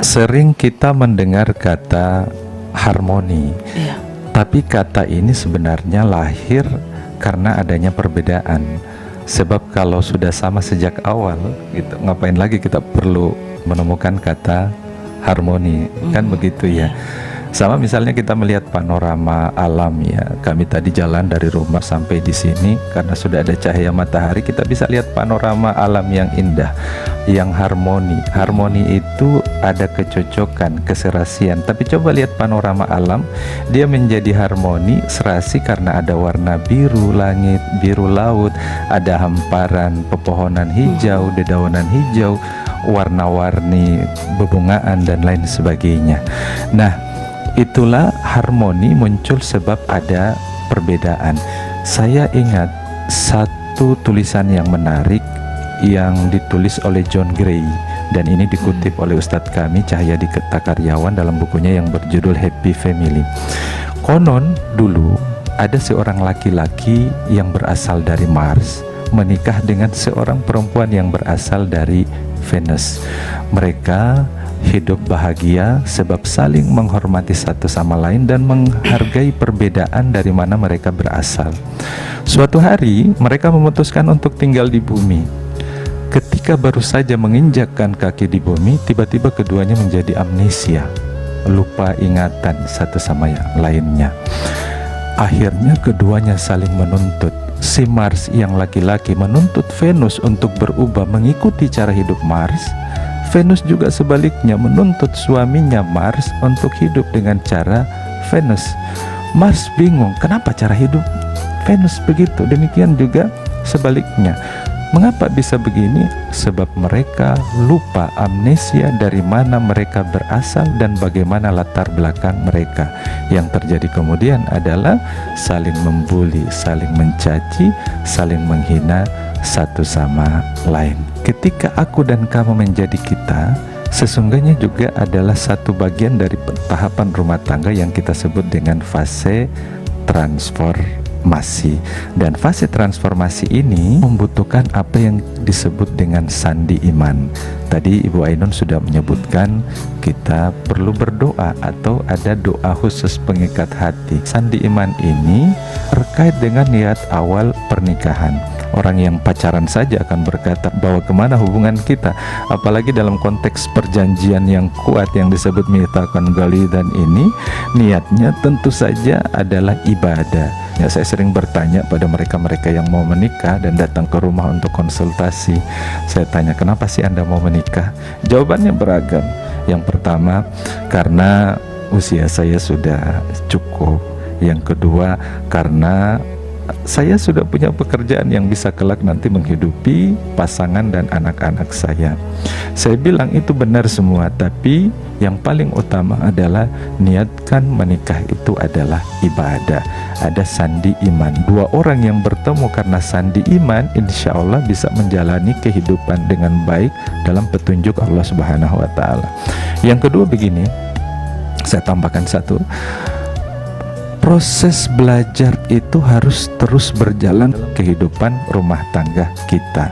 Sering kita mendengar kata harmoni, Iya. tapi kata ini sebenarnya lahir karena adanya perbedaan. Sebab kalau sudah sama sejak awal, gitu, ngapain lagi kita perlu menemukan kata harmoni, kan begitu ya. Sama misalnya kita melihat panorama alam ya. Kami tadi jalan dari rumah sampai di sini karena sudah ada cahaya matahari, kita bisa lihat panorama alam yang indah, yang harmoni. Harmoni itu ada kecocokan, keserasian. Tapi coba lihat panorama alam, dia menjadi harmoni, serasi karena ada warna biru langit, biru laut, ada hamparan pepohonan hijau, dedaunan hijau, warna-warni bebungaan dan lain sebagainya. Nah, itulah harmoni muncul sebab ada perbedaan. Saya ingat satu tulisan yang menarik yang ditulis oleh John Gray, dan ini dikutip oleh Ustadz kami Cahyadi Karyawan dalam bukunya yang berjudul Happy Family. Konon dulu ada seorang laki-laki yang berasal dari Mars menikah dengan seorang perempuan yang berasal dari Venus. Mereka hidup bahagia sebab saling menghormati satu sama lain dan menghargai perbedaan dari mana mereka berasal. Suatu hari mereka memutuskan untuk tinggal di bumi. Ketika baru saja menginjakkan kaki di bumi, tiba-tiba keduanya menjadi amnesia, lupa ingatan satu sama yang lainnya. Akhirnya keduanya saling menuntut. Si Mars yang laki-laki menuntut Venus untuk berubah mengikuti cara hidup Mars. Venus juga sebaliknya menuntut suaminya Mars untuk hidup dengan cara Venus. Mars bingung, kenapa cara hidup Venus begitu? Demikian juga sebaliknya. Mengapa bisa begini? Sebab mereka lupa, amnesia dari mana mereka berasal dan bagaimana latar belakang mereka. Yang terjadi kemudian adalah saling membuli, saling mencaci, saling menghina satu sama lain. Ketika aku dan kamu menjadi kita, sesungguhnya juga adalah satu bagian dari tahapan rumah tangga yang kita sebut dengan fase transformasi. Dan fase transformasi ini membutuhkan apa yang disebut dengan sandi iman. Tadi Ibu Ainun sudah menyebutkan kita perlu berdoa atau ada doa khusus pengikat hati. Sandi iman ini terkait dengan niat awal pernikahan. Orang yang pacaran saja akan berkata bahwa kemana hubungan kita, apalagi dalam konteks perjanjian yang kuat yang disebut mitsaqan ghalidzan ini, niatnya tentu saja adalah ibadah. Ya, saya sering bertanya pada mereka-mereka yang mau menikah dan datang ke rumah untuk konsultasi. Saya tanya, kenapa sih Anda mau menikah? Jawabannya beragam. Yang pertama, karena usia saya sudah cukup. Yang kedua, karena saya sudah punya pekerjaan yang bisa kelak nanti menghidupi pasangan dan anak-anak saya. Saya bilang itu benar semua, tapi yang paling utama adalah niatkan menikah itu adalah ibadah. Ada sandi iman. Dua orang yang bertemu karena sandi iman, insya Allah bisa menjalani kehidupan dengan baik dalam petunjuk Allah Subhanahu wa Ta'ala. Yang kedua begini, saya tambahkan satu. Proses belajar itu harus terus berjalan dalam kehidupan rumah tangga kita.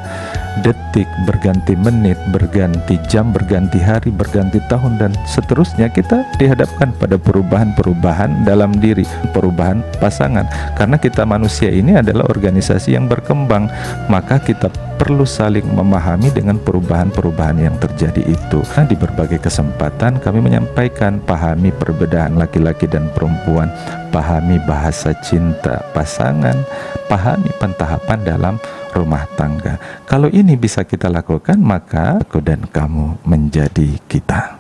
Detik berganti menit, berganti jam, berganti hari, berganti tahun, dan seterusnya kita dihadapkan pada perubahan-perubahan dalam diri, perubahan pasangan. Karena kita manusia ini adalah organisasi yang berkembang, maka kita perlu saling memahami dengan perubahan-perubahan yang terjadi itu. Nah, di berbagai kesempatan kami menyampaikan, pahami perbedaan laki-laki dan perempuan, pahami bahasa cinta pasangan, pahami pentahapan dalam rumah tangga. Kalau ini bisa kita lakukan, maka aku dan kamu menjadi kita.